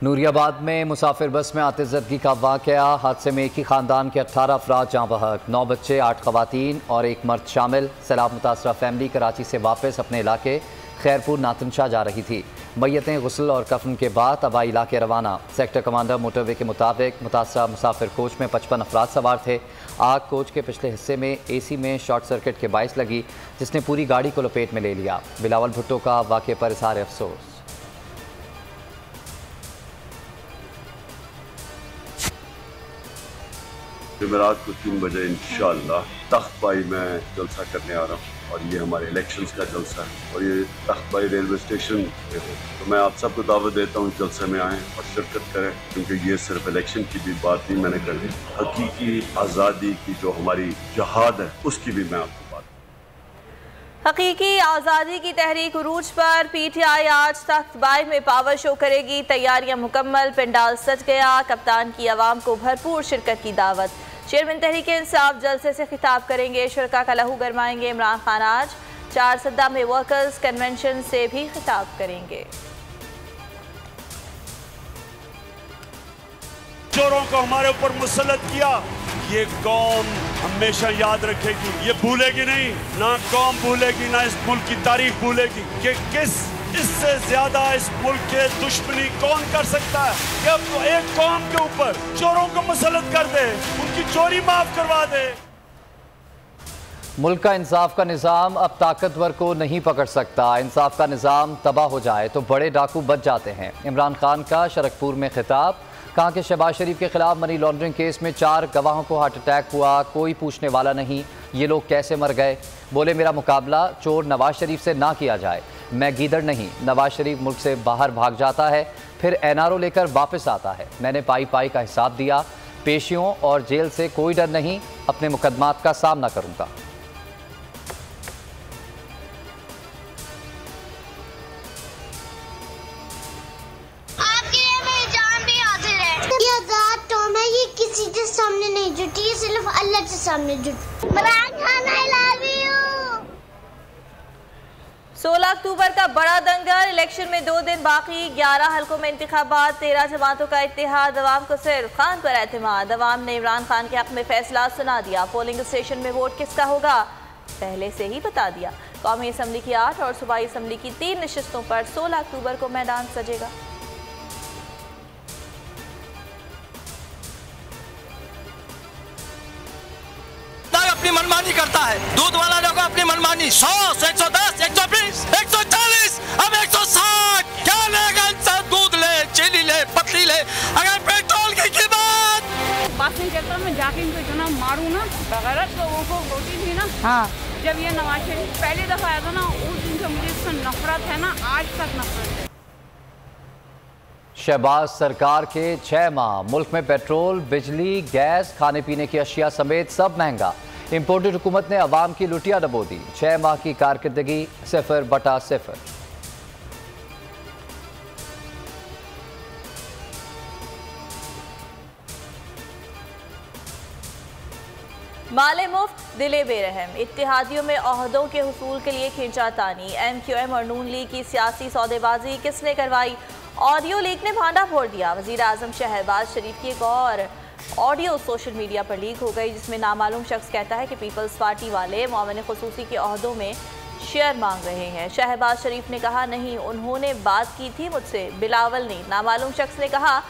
नूरियाबाद में मुसाफिर बस में आतिशज़दगी का वाक़या। हादसे में एक ही ख़ानदान के 18 अफराद जाँ बहक, 9 बच्चे, 8 ख़वातीन और 1 मर्द शामिल। सैलाब मुतासरा फैमिली कराची से वापस अपने इलाके खैरपुर नातनशाह जा रही थी। मैयतें गुस्ल और कफन के बाद आबाई इलाके रवाना। सेक्टर कमांडर मोटरवे के मुताबिक मुतासरा मुसाफिर कोच में 55 अफराद सवार थे। आग कोच के पिछले हिस्से में AC में शॉर्ट सर्किट के बाइस लगी, जिसने पूरी गाड़ी को लपेट में ले लिया। बिलावल भुट्टो का वाक़े पर इज़हार अफसोस। जुमेरात को 3 बजे इंशाअल्लाह तख्तबाई में जलसा करने आ रहा हूँ और ये हमारे इलेक्शंस का जलसा है और ये तख्तबाई रेलवे स्टेशन पे हो। तो मैं आप सबको दावत देता हूँ जलसे में आएँ और शिरकत करें, क्योंकि ये सिर्फ इलेक्शन की भी बात नहीं मैंने करनी, हकीकी आज़ादी की जो हमारी जहाद है उसकी भी मैं आपको बात। हकीकी आज़ादी की तहरीक उरूज पर PTI आज तख्तबाई में पावर शो करेगी। तैयारियां मुकम्मल, पंडाल सज गया। कप्तान की आवाम को भरपूर शिरकत की दावत। चेयरमैन तहरीक इंसाफ जलसे से खिताब करेंगे, शुरका का लहू गरमाएंगे इमरान खान। आज 4 सद्दा में वर्कर्स कन्वेंशन से भी खिताब करेंगे। चोरों को हमारे ऊपर मुसल्लत किया, ये कौम हमेशा याद रखेगी, ये भूलेगी नहीं। ना कौम भूलेगी, ना इस मुल्क की तारीख भूलेगी कि किस इससे ज्यादा इस मुल्क के दुश्मनी कौन कर सकता है कि अब एक कौम के ऊपर चोरों को मुसल्लत कर दे, उनकी चोरी माफ करवा दे। मुल्क का इंसाफ का निज़ाम अब ताकतवर को नहीं पकड़ सकता। इंसाफ का निज़ाम तबाह हो जाए तो बड़े डाकू बच जाते हैं। इमरान खान का शरकपुर में खिताब। कहा कि शहबाज शरीफ के खिलाफ मनी लॉन्ड्रिंग केस में 4 गवाहों को हार्ट अटैक हुआ, कोई पूछने वाला नहीं, ये लोग कैसे मर गए। बोले मेरा मुकाबला चोर नवाज शरीफ से ना किया जाए, मैं गीदड़ नहीं। नवाज शरीफ मुल्क से बाहर भाग जाता है, फिर NRO लेकर वापस आता है। मैंने पाई पाई का हिसाब दिया, पेशियों और जेल से कोई डर नहीं, अपने मुकदमात का सामना करूंगा। किसी के सामने नहीं जुटी, ये सिर्फ अल्लाह के सामने जुटी। Imran Khan I love you. 16 अक्टूबर का बड़ा दंगल। इलेक्शन में 2 दिन बाकी, 11 हलकों में इंतखाबात, 13 जमातों का इत्तेहाद। अवाम को सिर्फ खान पर एतमाद। अवाम ने इमरान खान के हक में फैसला सुना दिया। पोलिंग स्टेशन में वोट किसका होगा पहले से ही बता दिया। कौमी असम्बली की 8 और सूबाई असम्बली की 3 नशिस्तों पर 16 अक्टूबर को मैदान सजेगा। अपनी मनमानी करता है, दूध वाला लोग अपनी मनमानी 100, 110, 120, 140, अब 160। क्या लेगा इंसान? दूध ले, चीनी ले, पतली ले, अगर पेट्रोल की कीमत। बासिंग सेक्टर में जाके इनको इतना मारूं ना, बगैर लोगों को रोटी थी ना। हाँ, जब ये नवाज शरीफ पहली दफा आया था ना, उस दिन से मुझे इससे नफरत है ना, आज तक नफरत है। शहबाज सरकार के 6 माह मुल्क में पेट्रोल, बिजली, गैस, खाने पीने की अशिया समेत सब महंगा। इंपोर्टेड हुकूमत ने अवाम की लुटिया डबो दी। 6 माह की कारकर्दगी 0/0। माले मुफ्त दिले बेरहम। इत्तेहादियों में ओहदों के हुसूल के लिए खींचातानी। MQM और नून लीग की सियासी सौदेबाजी किसने करवाई? ऑडियो लीक ने भांडा फोड़ दिया। वज़ीर आज़म शहबाज शरीफ की एक और ऑडियो सोशल मीडिया पर लीक हो गई, जिसमें नामालूम शख्स कहता है कि पीपल्स पार्टी वाले मोमिन खुसूसी के ओहदों में शेयर मांग रहे हैं। शहबाज शरीफ ने कहा नहीं, उन्होंने बात की थी मुझसे, बिलावल ने। नामालूम शख्स ने कहा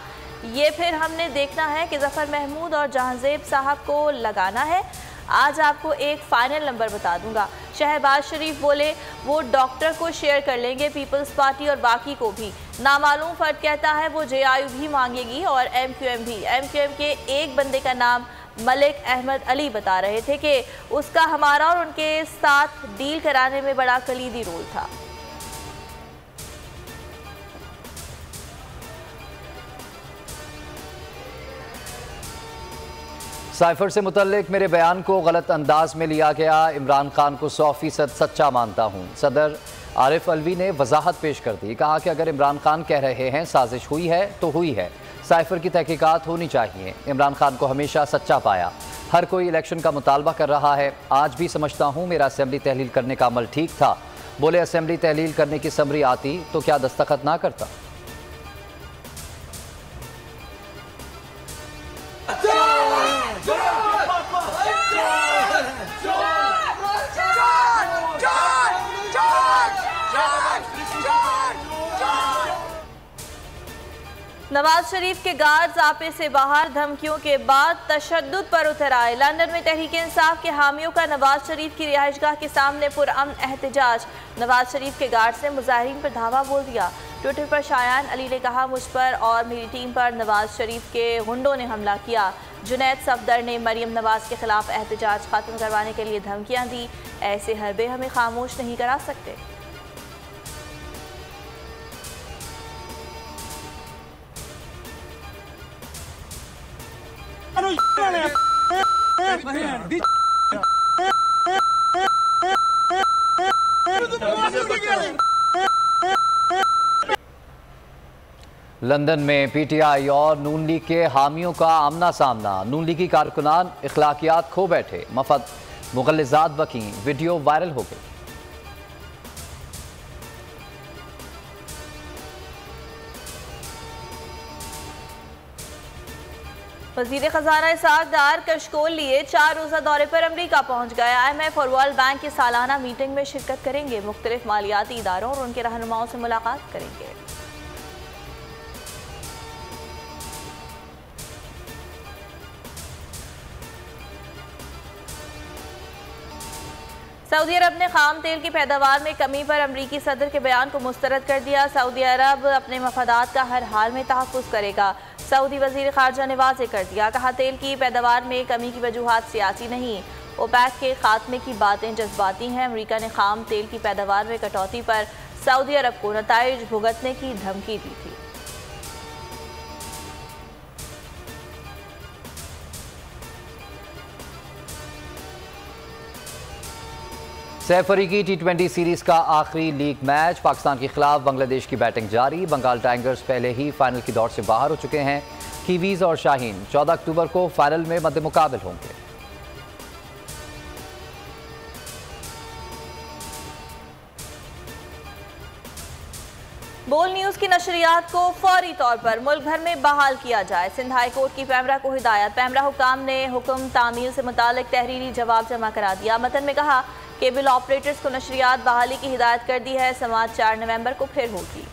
ये फिर हमने देखना है कि ज़फ़र महमूद और जहांजेब साहब को लगाना है। आज आपको एक फ़ाइनल नंबर बता दूंगा। शहबाज शरीफ बोले वो डॉक्टर को शेयर कर लेंगे, पीपल्स पार्टी और बाकी को भी। नामालूम फर्द कहता है वो JIU भी मांगेगी और MQM भी। MQM के एक बंदे का नाम मलिक अहमद अली बता रहे थे कि उसका हमारा और उनके साथ डील कराने में बड़ा कलीदी रोल था। साइफर से मुतल्लिक मेरे बयान को गलत अंदाज में लिया गया। इमरान खान को 100% सच्चा मानता हूँ। सदर आरिफ अलवी ने वजाहत पेश कर दी। कहा कि अगर इमरान खान कह रहे हैं साजिश हुई है तो हुई है, साइफर की तहकीकात होनी चाहिए। इमरान खान को हमेशा सच्चा पाया। हर कोई इलेक्शन का मुतालबा कर रहा है। आज भी समझता हूँ मेरा असेंबली तहलील करने का अमल ठीक था। बोले असेंबली तहलील करने की समरी आती तो क्या दस्तखत ना करता। नवाज शरीफ के गार्ड्स आपे से बाहर, धमकियों के बाद तशद्दुद पर उतर आए। लंदन में तहरीक इंसाफ के हामियों का नवाज शरीफ की रिहाइशगाह के सामने पुरअमन एहतजाज। नवाज शरीफ के गार्ड्स ने मुजाहिरीन पर धावा बोल दिया। ट्विटर पर शायान अली ने कहा, मुझ पर और मेरी टीम पर नवाज शरीफ के गुंडों ने हमला किया। जुनैद सफदर ने मरियम नवाज के खिलाफ एहतजाज खत्म करवाने के लिए धमकियां दी। ऐसे हरबे हमें खामोश नहीं करा सकते। लंदन में पीटीआई और नून लीग के हामियों का आमना सामना। नून लीगी कारकुनान इखलाकियात खो बैठे, मफद मुगल्लिज़ात बकीं, वीडियो वायरल हो गई। वज़ीर ख़ज़ाना इसहाक़ डार कशकोल लिए 4 रोज़ा दौरे पर अमरीका पहुँच गए। IMF और वर्ल्ड बैंक की सालाना मीटिंग में शिरकत करेंगे। मुख्तलिफ मालियाती इदारों और उनके रहनुमाओं से मुलाकात करेंगे। सऊदी अरब ने खाम तेल की पैदावार में कमी पर अमरीकी सदर के बयान को मुस्तरद कर दिया। सऊदी अरब अपने मफादात का हर हाल में तहफ़्फ़ुज़ करेगा। सऊदी वज़ीर ख़ारजा ने वाज़ेह कर दिया, कहा तेल की पैदावार में कमी की वजूहात सियासी नहीं, ओपेक के खात्मे की बातें जज्बाती हैं। अमरीका ने खाम तेल की पैदावार में कटौती पर सऊदी अरब को नताइज भुगतने की धमकी दी थी। सैफ अफ्रीदी T20 सीरीज का आखिरी लीग मैच। पाकिस्तान के खिलाफ बांग्लादेश की बैटिंग जारी। बंगाल टाइगर्स पहले ही फाइनल की दौड़ से बाहर हो चुके हैं। कीवीज और शाहीन 14 अक्टूबर को फाइनल में मद्दे मुकाबिल होंगे। बोल न्यूज़ की नशरियात को फौरी तौर पर मुल्क भर में बहाल किया जाए। सिंध हाई कोर्ट की पैमरा को हिदायत। पैमरा हुकाम ने हुक्म तामील से मुतालिक तहरीरी जवाब जमा करा दिया। मतन में कहा, केबल ऑपरेटर्स को नशरियात बहाली की हिदायत कर दी है। समाअत 4 नवंबर को फिर होगी।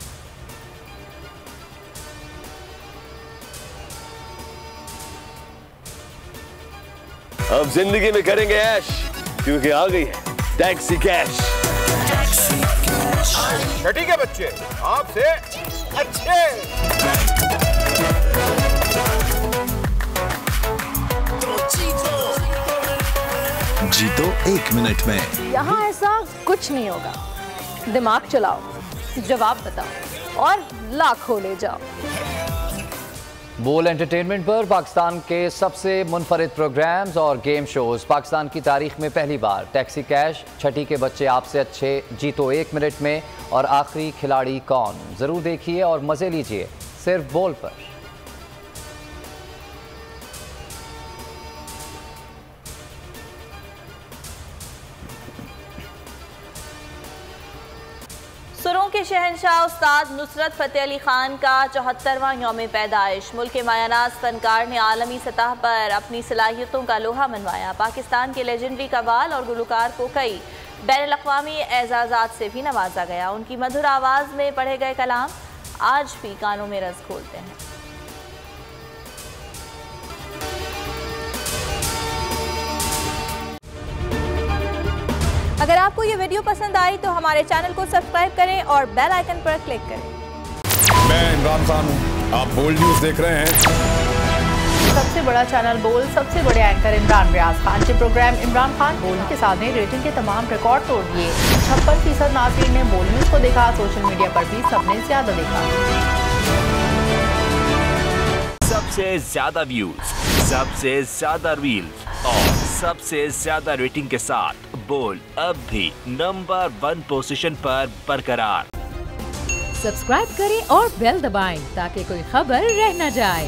अब जिंदगी में करेंगे ऐश, क्योंकि आ गई है टैक्सी कैश। छठी के बच्चे आपसे अच्छे। जीतो 1 मिनट में। यहाँ ऐसा कुछ नहीं होगा। दिमाग चलाओ, जवाब बताओ और लाखों ले जाओ। बोल एंटरटेनमेंट पर पाकिस्तान के सबसे मुनफरिद प्रोग्राम्स और गेम शोज। पाकिस्तान की तारीख में पहली बार टैक्सी कैश, छठी के बच्चे आपसे अच्छे, जीतो 1 मिनट में और आखिरी खिलाड़ी कौन। जरूर देखिए और मजे लीजिए सिर्फ बोल पर। सुरों के शहंशाह उस्ताद नुसरत फ़तेह अली खान का 74वां यौम पैदाइश। मुल्क के मायानाज फनकार ने आलमी सतह पर अपनी सलाहियतों का लोहा मनवाया। पाकिस्तान के लेजेंडरी कव्वाल और गुलकार को कई बैनुल-अक़वामी एजाज़ात से भी नवाजा गया। उनकी मधुर आवाज़ में पढ़े गए कलाम आज भी कानों में रस खोलते हैं। अगर आपको ये वीडियो पसंद आई तो हमारे चैनल को सब्सक्राइब करें और बेल आइकन पर क्लिक करें। मैं इमरान खान हूँ, आप बोल्ड न्यूज़ देख रहे हैं। सबसे बड़ा चैनल बोल, सबसे बड़े एंकर इमरान रियाज खान के प्रोग्राम इमरान खान बोल के साथ में रेटिंग के तमाम रिकॉर्ड तोड़ दिए। 56% नाज़रीन ने बोल न्यूज़ को देखा। सोशल मीडिया पर भी सबने ज्यादा देखा। सबसे ज्यादा व्यूज, सबसे ज्यादा रील्स और सबसे ज्यादा रेटिंग के साथ बोल अब भी नंबर 1 पोजीशन पर बरकरार। सब्सक्राइब करें और बेल दबाएं ताकि कोई खबर रह न जाए।